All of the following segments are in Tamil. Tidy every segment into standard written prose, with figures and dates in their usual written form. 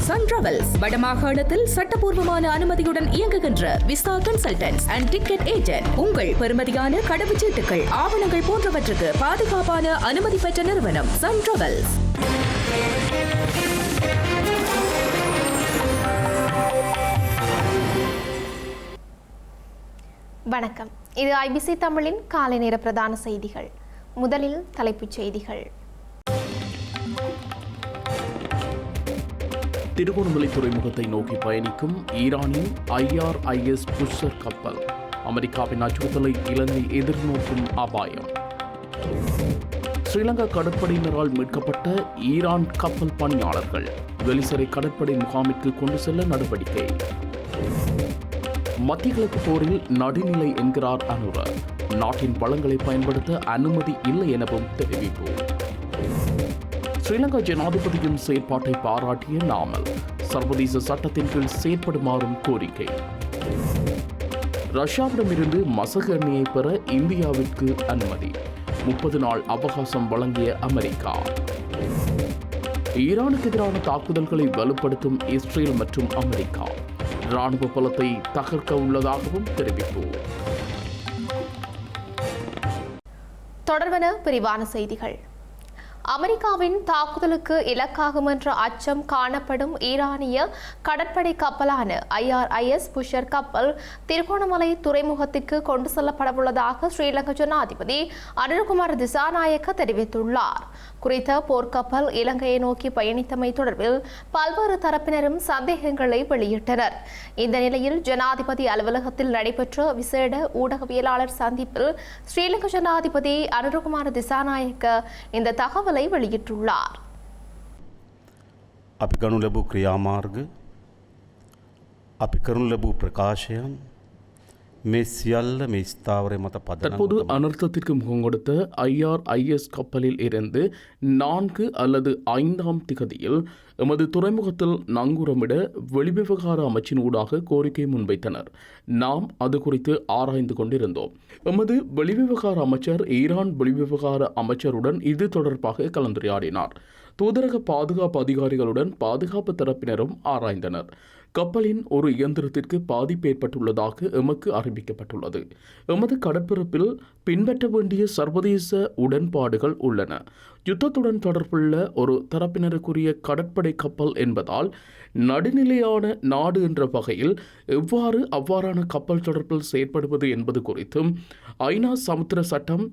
சன் டிராவல்ஸ் வடமாகாணத்தில் சட்டபூர்வமான அனுமதியுடன் இயங்குகின்ற visa consultants and ticket agent. உங்கள் பெறுமதியான கடவுச்சீட்டுகள், ஆவணங்கள் போன்றவற்றுக்கு பாதுகாப்பான அனுமதி பெற்ற நிறுவனம் சன் டிராவல்ஸ். வணக்கம். இது ஐபிசி தமிழின் காலை நேர பிரதான செய்திகள். முதலில் தலைப்புச் செய்திகள். திருகோணமலை துறைமுகத்தை நோக்கி பயணிக்கும் ஈரானின் IRIS புஷ்ஷர் கப்பல். அமெரிக்காவின் அச்சுறுத்தலை இலங்கை எதிர்நோக்கும் அபாயம். ஸ்ரீலங்கா கடற்படையினரால் மீட்கப்பட்ட ஈரான் கப்பல் பணியாளர்கள் வெளிசரை கடற்படை முகாமிற்கு கொண்டு செல்ல நடவடிக்கை. மத்திய கிழக்கு போரில் நடுநிலை என்கிறார் அனுர. நாட்டின் வளங்களை பயன்படுத்த அனுமதி இல்லை எனவும் தெரிவிப்பு. ஸ்ரீலங்கா ஜனாதிபதியின் செயற்பாட்டை பாராட்டிய நாமல் சர்வதேச சட்டத்தின் கீழ் செயற்படுமாறும் கோரிக்கை. ரஷ்யாவிடமிருந்து மசகு எண்ணெயை பெற இந்தியாவிற்கு அனுமதி. 30 நாள் அவகாசம் வழங்கிய அமெரிக்கா. ஈரானுக்கு எதிரான தாக்குதல்களை வலுப்படுத்தும் இஸ்ரேல் மற்றும் அமெரிக்கா ராணுவ பலத்தை தகர்க்க உள்ளதாகவும் தெரிவிப்பு. தொடர்வன விரிவான செய்திகள். அமெரிக்காவின் தாக்குதலுக்கு இலக்காகும் என்ற அச்சம் காணப்படும் ஈரானிய கடற்படை கப்பலான IRIS புஷ்ஷர் கப்பல் திருகோணமலை துறைமுகத்திற்கு கொண்டு செல்லப்படவுள்ளதாக ஸ்ரீலங்கா ஜனாதிபதி அனுரகுமார திசாநாயக்க தெரிவித்துள்ளார். குறித்த போர்க்கப்பல் இலங்கையை நோக்கி பயணித்தமை தொடர்பில் பல்வேறு தரப்பினரும் சந்தேகங்களை வெளியிட்டனர். இந்த நிலையில் ஜனாதிபதி அலுவலகத்தில் நடைபெற்ற விசேட ஊடகவியலாளர் சந்திப்பில் ஸ்ரீலங்கா ஜனாதிபதி அனுரகுமார திசாநாயக்க இந்த தகவலை வெளியிட்டுள்ளார். අපි කරනු ලැබූ ක්‍රියාමාර්ග අපි කරනු ලැබූ ප්‍රකාශයන් මේ සියල්ල මේ ස්ථාවරය මත පදනම්. தற்போது அனர்த்தத்திற்கு முகம் கொடுத்த IRIS கப்பலில் இருந்து 4 அல்லது 5ஆம் திகதியில் எமது துறைமுகத்தில் நங்கூரமிட வெளிவிவகார அமைச்சின் ஊடாக கோரிக்கை முன்வைத்தனர். நாம் அது குறித்து ஆராய்ந்து கொண்டிருந்தோம். எமது வெளிவிவகார அமைச்சர் ஈரான் வெளிவிவகார அமைச்சருடன் இது தொடர்பாக கலந்துரையாடினார். தூதரக பாதுகாப்பு அதிகாரிகளுடன் பாதுகாப்பு தரப்பினரும் ஆராய்ந்தனர். கப்பலின் ஒரு இயந்திரத்திற்கு பாதிப்பு ஏற்பட்டுள்ளதாக எமக்கு அறிவிக்கப்பட்டுள்ளது. எமது கடற்பரப்பில் பின்பற்ற வேண்டிய சர்வதேச உடன்பாடுகள் உள்ளன. யுத்தத்துடன் தொடர்புள்ள ஒரு தரப்பினருக்குரிய கடற்படை கப்பல் என்பதால் நடுநிலையான நாடு என்ற வகையில் அவ்வாறான கப்பல் தொடர்பில் செயற்படுவது என்பது குறித்தும் ஐநா சமுத்திர சட்டம்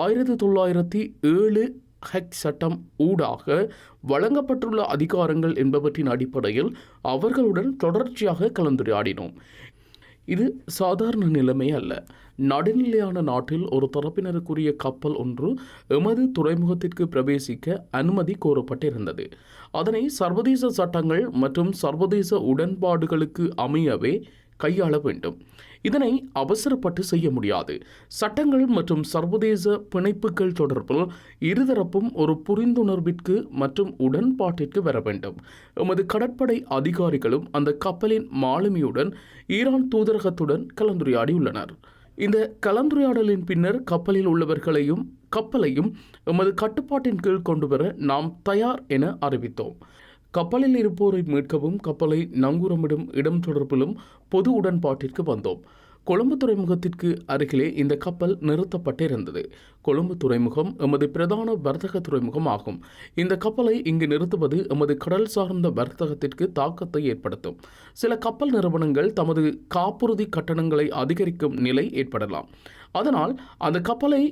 1907 சட்டம் ஊடாக வழங்கப்பட்டுள்ள அதிகாரங்கள் என்பவற்றின் அடிப்படையில் அவர்களுடன் தொடர்ச்சியாக கலந்துரையாடினோம். இது சாதாரண நிலைமை அல்ல. நடுநிலையான நாட்டில் ஒரு தரப்பினருக்குரிய கப்பல் ஒன்று எமது துறைமுகத்திற்கு பிரவேசிக்க அனுமதி கோரப்பட்டிருந்தது. அதனை சர்வதேச சட்டங்கள் மற்றும் சர்வதேச உடன்பாடுகளுக்கு அமையவே கையாள வேண்டும். இதனை அவசரப்பட்டு செய்ய முடியாது. சட்டங்கள் மற்றும் சர்வதேச பிணைப்புகள் தொடர்பில் இருதரப்பும் ஒரு புரிந்துணர்விற்கு மற்றும் உடன்பாட்டிற்கு வர வேண்டும். எமது கடற்படை அதிகாரிகளும் அந்த கப்பலின் மாலுமியுடன் ஈரான் தூதரகத்துடன் கலந்துரையாடியுள்ளனர். இந்த கலந்துரையாடலின் பின்னர் கப்பலில் உள்ளவர்களையும் கப்பலையும் எமது கட்டுப்பாட்டின் கீழ் கொண்டுவர நாம் தயார் என அறிவித்தோம். கப்பலில் இருப்போரை மீட்கவும் கப்பலை நங்கூரமிடும் இடம் தொடர்பிலும் பொது உடன்பாட்டிற்கு வந்தோம். கொழும்பு துறைமுகத்திற்கு அருகிலே இந்த கப்பல் நிறுத்தப்பட்டிருந்தது. கொழும்பு துறைமுகம் எமது பிரதான வர்த்தக துறைமுகம் ஆகும். இந்த கப்பலை இங்கு நிறுத்துவது எமது கடல் சார்ந்த வர்த்தகத்திற்கு தாக்கத்தை ஏற்படுத்தும். சில கப்பல் நிறுவனங்கள் தமது காப்புறுதி கட்டணங்களை அதிகரிக்கும் நிலை ஏற்படலாம். அதனால் அந்த கப்பலை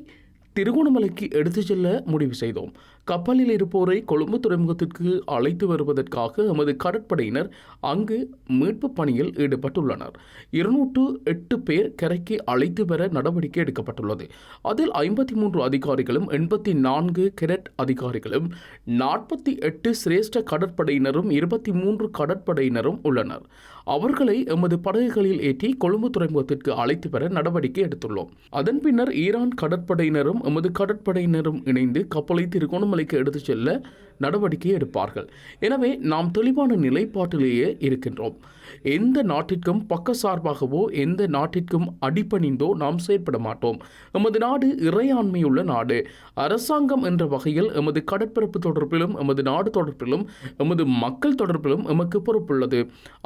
திருகோணமலைக்கு எடுத்துச் செல்ல முடிவு செய்தோம். கப்பலில் இருப்போரை கொழும்பு துறைமுகத்திற்கு அழைத்து வருவதற்காக எமது கடற்படையினர் அங்கு மீட்பு பணியில் ஈடுபட்டுள்ளனர். 208 பேர் கரைக்கு அழைத்து வர நடவடிக்கை எடுக்கப்பட்டுள்ளது. அதில் 53 அதிகாரிகளும் 84 கெடட் அதிகாரிகளும் 48 சிரேஷ்ட கடற்படையினரும் 23 கடற்படையினரும் உள்ளனர். அவர்களை எமது படகுகளில் ஏற்றி கொழும்பு துறைமுகத்திற்கு அழைத்து வர நடவடிக்கை எடுத்துள்ளோம். அதன் பின்னர் ஈரான் கடற்படையினரும் எமது கடற்படையினரும் இணைந்து கப்பலை திருகோணமலைக்கு எடுத்துச் செல்ல நடவடிக்கை எடுப்பார்கள். எனவே நாம் தெளிவான நிலைப்பாட்டிலேயே இருக்கின்றோம். எந்த நாட்டிற்கும் பக்கசார்பாகவோ எந்த நாட்டிற்கும் அடிபணிந்தோ நாம் செயற்பட மாட்டோம். எமது நாடு இறையாண்மையுள்ள நாடு. அரசாங்கம் என்ற வகையில் எமது கடற்பரப்பு தொடர்பிலும் எமது நாடு தொடர்பிலும் எமது மக்கள் தொடர்பிலும் எமக்கு பொறுப்புள்ளது.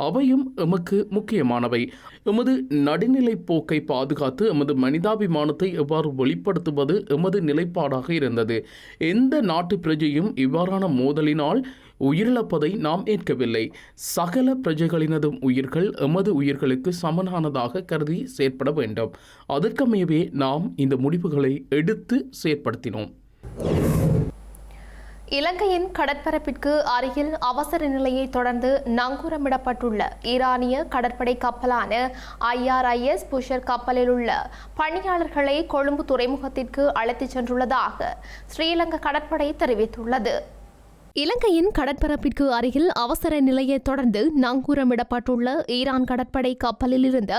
அவையும் எமக்கு முக்கியமானவை. எமது நடுநிலை போக்கை பாதுகாத்து எமது மனிதாபிமானத்தை எவ்வாறு வெளிப்படுத்துவது எமது நிலைப்பாடாக இருந்தது. எந்த நாட்டு பிரஜையும் இவ்வாறான மோதலினால் உயிரிழப்பதை நாம் ஏற்கவில்லை. சகல பிரஜைகளினதும் உயிர்கள் எமது உயிர்களுக்கு சமனானதாக கருதி செயற்பட வேண்டும். அதற்கமையவே நாம் இந்த முடிவுகளை எடுத்து செயற்படுத்தினோம். இலங்கையின் கடற்பரப்பிற்கு அருகில் அவசர நிலையை தொடர்ந்து நங்கூரமிடப்பட்டுள்ள ஈரானிய கடற்படை கப்பலான IRIS புஷர் கப்பலில் உள்ள பணியாளர்களை கொழும்பு துறைமுகத்திற்கு அழைத்துச் சென்றுள்ளதாக ஸ்ரீலங்கா கடற்படை தெரிவித்துள்ளது. இலங்கையின் கடற்பரப்பிற்கு அருகில் அவசர நிலையை தொடர்ந்து நங்கூரமிடப்பட்டுள்ள ஈரான் கடற்படை கப்பலில் இருந்த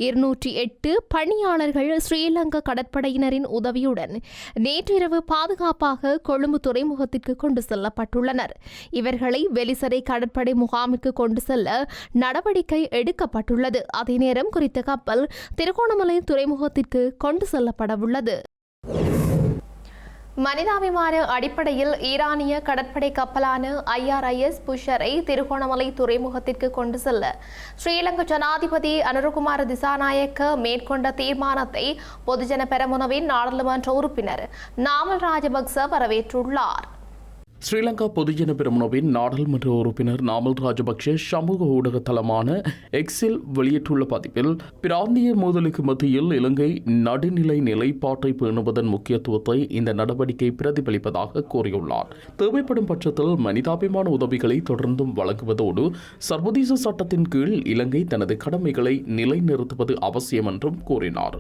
208 பணியாளர்கள் ஸ்ரீலங்கா கடற்படையினரின் உதவியுடன் நேற்றிரவு பாதுகாப்பாக கொழும்பு துறைமுகத்திற்கு கொண்டு செல்லப்பட்டுள்ளனர். இவர்களை வெலிசரை கடற்படை முகாமிற்கு கொண்டு செல்ல நடவடிக்கை எடுக்கப்பட்டுள்ளது. அதே நேரம் குறித்த கப்பல் திருகோணமலை துறைமுகத்திற்கு கொண்டு செல்லப்படவுள்ளது. மனிதாபிமான அடிப்படையில் ஈரானிய கடற்படை கப்பலான IRIS புஷரை திருகோணமலை துறைமுகத்திற்கு கொண்டு செல்ல ஸ்ரீலங்கா ஜனாதிபதி அனுரகுமார திசாநாயக்க மேற்கொண்ட தீர்மானத்தை பொதுஜன பெரமுனவின் நாடாளுமன்ற உறுப்பினர் நாமல் ராஜபக்ச வரவேற்றுள்ளார். ஸ்ரீலங்கா பொதுஜன பெரமுனவின் நாடாளுமன்ற உறுப்பினர் நாமல் ராஜபக்ஷ சமூக ஊடக தளமான எக்ஸில் வெளியிட்டுள்ள பதிவில் பிராந்திய மோதலுக்கு மத்தியில் இலங்கை நடுநிலை நிலைப்பாட்டை பேணுவதன் முக்கியத்துவத்தை இந்த நடவடிக்கை பிரதிபலிப்பதாக கூறியுள்ளார். தேவைப்படும் பட்சத்தில் மனிதாபிமான உதவிகளை தொடர்ந்தும் வழங்குவதோடு சர்வதேச சட்டத்தின் கீழ் இலங்கை தனது கடமைகளை நிலைநிறுத்துவது அவசியம் என்றும் கூறினார்.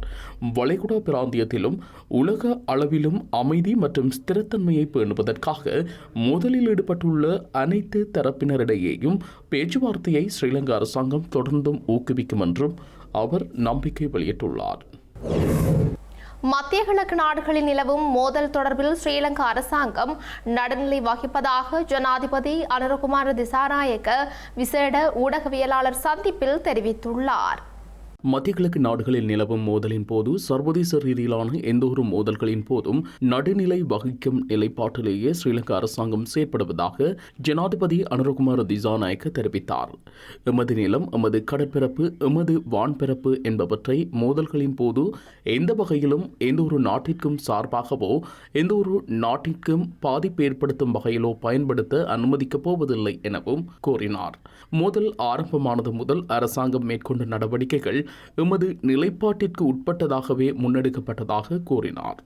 வளைகுடா பிராந்தியத்திலும் உலக அளவிலும் அமைதி மற்றும் ஸ்திரத்தன்மையை பேணுவதற்காக மோதலில் ஈடுபட்டுள்ள அனைத்து தரப்பினரிடையேயும் பேச்சுவார்த்தையை ஸ்ரீலங்கா அரசாங்கம் தொடர்ந்தும் ஊக்குவிக்கும் என்றும் அவர் நம்பிக்கை வெளியிட்டுள்ளார். மத்திய கிழக்கு நாடுகளில் நிலவும் மோதல் தொடர்பில் ஸ்ரீலங்கா அரசாங்கம் நடுநிலை வகிப்பதாக ஜனாதிபதி அனுரகுமார திசாநாயக்க விசேட ஊடகவியலாளர் சந்திப்பில் தெரிவித்துள்ளார். மத்திய கிழக்கு நாடுகளில் நிலவும் மோதலின் போது சர்வதேச ரீதியிலான எந்தொரு மோதல்களின் போதும் நடுநிலை வகிக்கும் நிலைப்பாட்டிலேயே ஸ்ரீலங்கா அரசாங்கம் செயற்படுவதாக ஜனாதிபதி அனுரகுமார திசாநாயக்க தெரிவித்தார். எமது நிலம், எமது கடற்பரப்பு, எமது வான்பரப்பு என்பவற்றை மோதல்களின் போது எந்த வகையிலும் எந்த ஒரு நாட்டிற்கும் சார்பாகவோ எந்த ஒரு நாட்டிற்கும் பாதிப்பு ஏற்படுத்தும் வகையிலோ பயன்படுத்த அனுமதிக்கப் போவதில்லை எனவும் கூறினார். மோதல் ஆரம்பமானது முதல் அரசாங்கம் மேற்கொண்ட நடவடிக்கைகள் எமது நிலைப்பாட்டிற்கு உட்பட்டதாகவே முன்னெடுக்கப்பட்டதாக கூறினார்.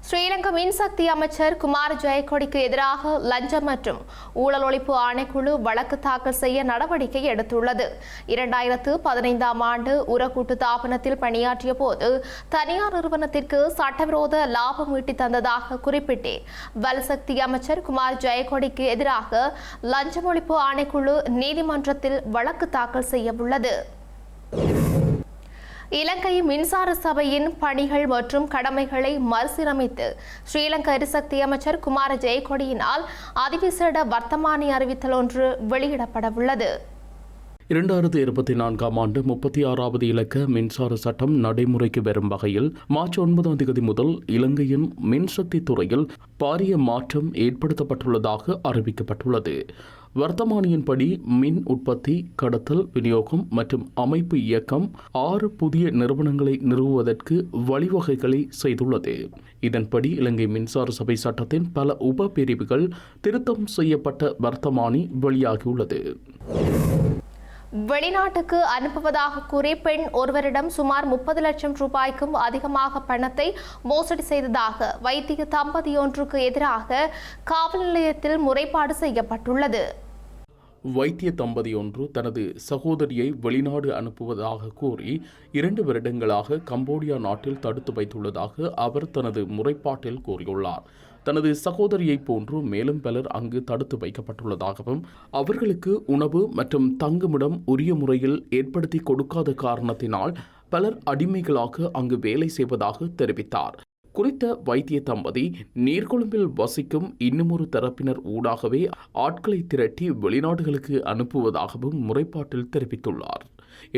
ஸ்ரீலங்கா மின்சக்தி அமைச்சர் குமார் ஜெயக்கொடிக்கு எதிராக லஞ்சம் மற்றும் ஊழல் ஒழிப்பு ஆணைக்குழு வழக்கு தாக்கல் செய்ய நடவடிக்கை எடுத்துள்ளது. 2015ஆம் ஆண்டு உரக்கூட்டு தாபனத்தில் பணியாற்றிய போது தனியார் நிறுவனத்திற்கு சட்டவிரோத லாபம் ஈட்டி தந்ததாக குறிப்பிட்டு வலசக்தி அமைச்சர் குமார் ஜெயக்கொடிக்கு எதிராக லஞ்சம் ஒழிப்பு ஆணைக்குழு நீதிமன்றத்தில் வழக்கு தாக்கல் செய்ய உள்ளது. இலங்கை மின்சார சபையின் பணிகள் மற்றும் கடமைகளை மறுசீரமைத்து ஸ்ரீலங்கா எரிசக்தி அமைச்சர் குமார ஜெயக்கொடியினால் அதிவிசேட வர்த்தமானி அறிவித்தல் ஒன்று வெளியிடப்பட உள்ளது. 2024ஆம் ஆண்டு 36வது இலக்க மின்சார சட்டம் நடைமுறைக்கு வரும் வகையில் மார்ச் 9ஆம் தேதி முதல் இலங்கையின் மின்சக்தி துறையில் பாரிய மாற்றம் ஏற்படுத்தப்பட்டுள்ளதாக அறிவிக்கப்பட்டுள்ளது. வர்த்தமானியின்படி மின் உற்பத்தி, கடத்தல், விநியோகம் மற்றும் அமைப்பு இயக்கம் 6 புதிய நிறுவனங்களை நிறுவுவதற்கு வழிவகைகளை செய்துள்ளது. இதன்படி இலங்கை மின்சார சபை சட்டத்தின் பல உப பிரிவுகள் திருத்தம் செய்யப்பட்ட வர்த்தமானி வெளியாகியுள்ளது. வெளிநாட்டுக்கு அனுப்புவதாக கூறி பெண் ஒருவரிடம் சுமார் 30 லட்சம் ரூபாய்க்கும் அதிகமாக பணத்தை மோசடி செய்ததாக வைத்திய தம்பதி ஒன்றுக்கு எதிராக காவல் நிலையத்தில் முறைப்பாடு செய்யப்பட்டுள்ளது. வைத்திய தம்பதி ஒன்று தனது சகோதரியை வெளிநாடு அனுப்புவதாக கூறி 2 வருடங்களாக கம்போடியா நாட்டில் தடுத்து வைத்துள்ளதாக அவர் தனது முறைப்பாட்டில் கூறியுள்ளார். தனது சகோதரியை போன்று மேலும் பலர் அங்கு தடுத்து வைக்கப்பட்டுள்ளதாகவும் அவர்களுக்கு உணவு மற்றும் தங்குமிடம் உரிய முறையில் ஏற்படுத்தி கொடுக்காத காரணத்தினால் பலர் அடிமைகளாக அங்கு வேலை செய்வதாக தெரிவித்தார். குறித்த வைத்திய தம்பதி நீர்கொழும்பில் வசிக்கும் இன்னுமொரு தரப்பினர் ஊடாகவே ஆட்களை திரட்டி வெளிநாடுகளுக்கு அனுப்புவதாகவும் முறைப்பாட்டில் தெரிவித்துள்ளார்.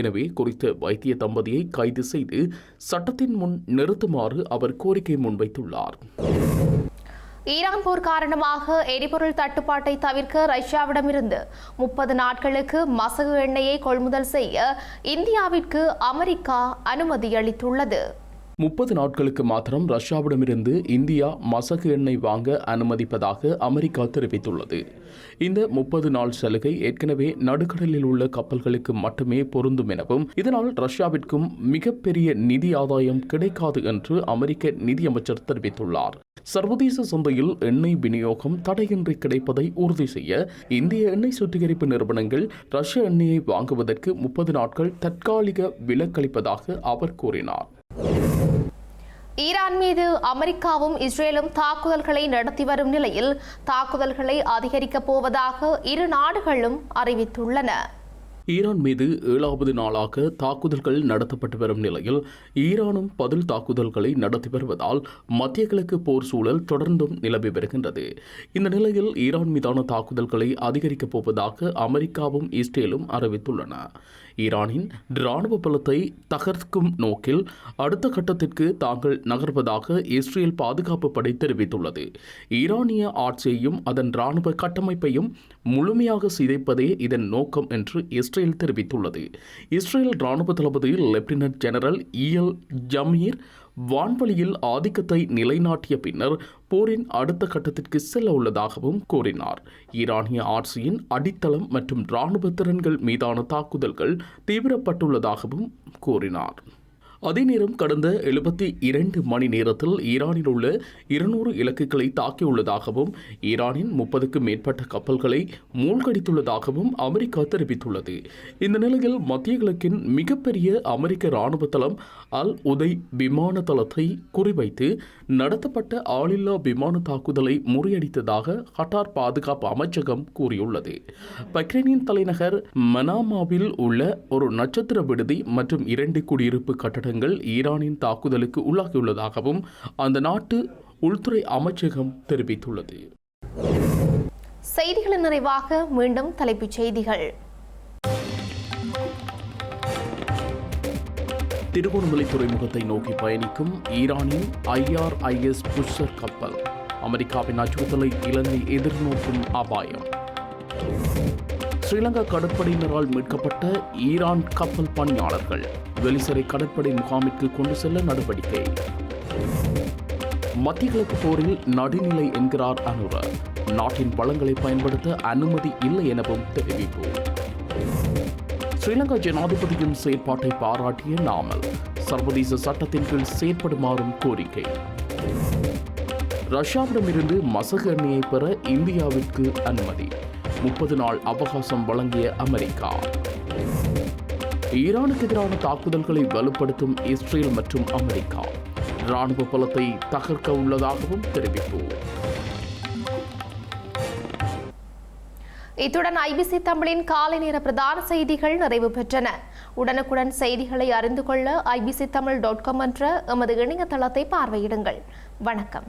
எனவே குறித்த வைத்திய தம்பதியை கைது செய்து சட்டத்தின் முன் நிறுத்துமாறு அவர் கோரிக்கை முன்வைத்துள்ளார். ஈரான் போர் காரணமாக எரிபொருள் தட்டுப்பாட்டை தவிர்க்க ரஷ்யாவிடமிருந்து 30 நாட்களுக்கு மசகு எண்ணெயை கொள்முதல் செய்ய இந்தியாவிற்கு அமெரிக்கா அனுமதி அளித்துள்ளது. 30 நாட்களுக்கு மாத்திரம் ரஷ்யாவிடமிருந்து இந்தியா மசகு எண்ணெய் வாங்க அனுமதிப்பதாக அமெரிக்கா தெரிவித்துள்ளது. இந்த 30 நாள் சலுகை ஏற்கனவே நடுக்கடலில் உள்ள கப்பல்களுக்கு மட்டுமே பொருந்தும் எனவும் இதனால் ரஷ்யாவிற்கும் மிகப்பெரிய நிதி ஆதாயம் கிடைக்காது என்று அமெரிக்க நிதியமைச்சர் தெரிவித்துள்ளார். சர்வதேச சந்தையில் எண்ணெய் விநியோகம் தடையின்றி கிடைப்பதை உறுதி செய்ய இந்திய எண்ணெய் சுத்திகரிப்பு நிறுவனங்கள் ரஷ்ய எண்ணெயை வாங்குவதற்கு 30 நாட்கள் தற்காலிக விலக்களிப்பதாக அவர் கூறினார். ஈரான் மீது அமெரிக்காவும் இஸ்ரேலும் தாக்குதல்களை நடத்தி வரும் நிலையில் தாக்குதல்களை அதிகரிக்கப் போவதாக இரு நாடுகளும் அறிவித்துள்ளன. ஈரான் மீது 7வது நாளாக தாக்குதல்கள் நடத்தப்பட்டு வரும் நிலையில் ஈரானும் பதில் தாக்குதல்களை நடத்தி வருவதால் மத்திய கிழக்கு போர் சூழல் தொடர்ந்தும் நிலவி வருகின்றது. இந்த நிலையில் ஈரான் மீதான தாக்குதல்களை அதிகரிக்கப் போவதாக அமெரிக்காவும் இஸ்ரேலும் அறிவித்துள்ளன. ஈரானின் இராணுவ பலத்தை தகர்க்கும் நோக்கில் அடுத்த கட்டத்திற்கு தாங்கள் நகர்வதாக இஸ்ரேல் பாதுகாப்பு படை தெரிவித்துள்ளது. ஈரானிய ஆட்சியையும் அதன் இராணுவ கட்டமைப்பையும் முழுமையாக சிதைப்பதே இதன் நோக்கம் என்று இஸ்ரேல் தெரிவித்துள்ளது. இஸ்ரேல் இராணுவ தளபதி லெப்டினன்ட் ஜெனரல் இஎல் ஜமீர் வான்வழியில் ஆதிக்கத்தை நிலைநாட்டிய பின்னர் போரின் அடுத்த கட்டத்திற்கு செல்ல உள்ளதாகவும் கூறினார். ஈரானிய ஆட்சியின் அடித்தளம் மற்றும் இராணுவ திறன்கள் மீதான தாக்குதல்கள் தீவிரப்பட்டுள்ளதாகவும் கூறினார். அதே நேரம் கடந்த 72 மணி நேரத்தில் ஈரானில் உள்ள 200 இலக்குகளை தாக்கியுள்ளதாகவும் ஈரானின் 30க்கும் மேற்பட்ட கப்பல்களை மூழ்கடித்துள்ளதாகவும் அமெரிக்கா தெரிவித்துள்ளது. இந்த நிலையில் மத்திய கிழக்கின் மிகப்பெரிய அமெரிக்க இராணுவ தளம் அல் உதை விமான தளத்தை குறிவைத்து நடத்தப்பட்ட ஆளில்லா விமான தாக்குதலை முறியடித்ததாக கட்டார் பாதுகாப்பு அமைச்சகம் கூறியுள்ளது. பக்ரைனின் தலைநகர் மனாமாவில் உள்ள ஒரு நட்சத்திர விடுதி மற்றும் 2 குடியிருப்பு கட்டடங்கள் ஈரானின் தாக்குதலுக்கு உள்ளாகியுள்ளதாகவும் அந்த நாட்டு உள்துறை அமைச்சகம் தெரிவித்துள்ளது. செய்திகளின் நிறைவாக மீண்டும் தலைப்புச் செய்திகள். திருகோணமலை துறைமுகத்தை நோக்கி பயணிக்கும் ஈரானின் IRIS புஷ்ஷர் கப்பல். அமெரிக்காவின் அச்சுறுத்தலை இலங்கை எதிர்நோக்கும் அபாயம். ஸ்ரீலங்கா கடற்படையினரால் மீட்கப்பட்ட ஈரான் கப்பல் பணியாளர்கள் வெளிசரை கடற்படை முகாமிற்கு கொண்டு செல்ல நடவடிக்கை. மத்திய கிழக்கு போரில் நடுநிலை என்கிறார் அனுர. நாட்டின் வளங்களை பயன்படுத்த அனுமதி இல்லை எனவும் தெரிவிப்பு. ஸ்ரீலங்கா ஜனாதிபதியின் செயற்பாட்டை பாராட்டிய நாமல் சர்வதேச சட்டத்தின் கீழ் செயற்படுமாறும் கோரிக்கை. ரஷ்யாவிடமிருந்து மசகு எண்ணெயை பெற இந்தியாவிற்கு அனுமதி. 30 நாள் அவகாசம் வழங்கிய அமெரிக்கா. ஈரானுக்கு எதிரான தாக்குதல்களை வலுப்படுத்தும் இஸ்ரேல் மற்றும் அமெரிக்கா இராணுவ பலத்தை தகர்க்க உள்ளதாகவும் தெரிவிப்பு. இத்துடன் ஐபிசி தமிழின் காலை நேர பிரதான செய்திகள் நிறைவு பெற்றன. உடனுக்குடன் செய்திகளை அறிந்து கொள்ள ibctamil.com என்ற எமது இணையதளத்தை பார்வையிடுங்கள். வணக்கம்.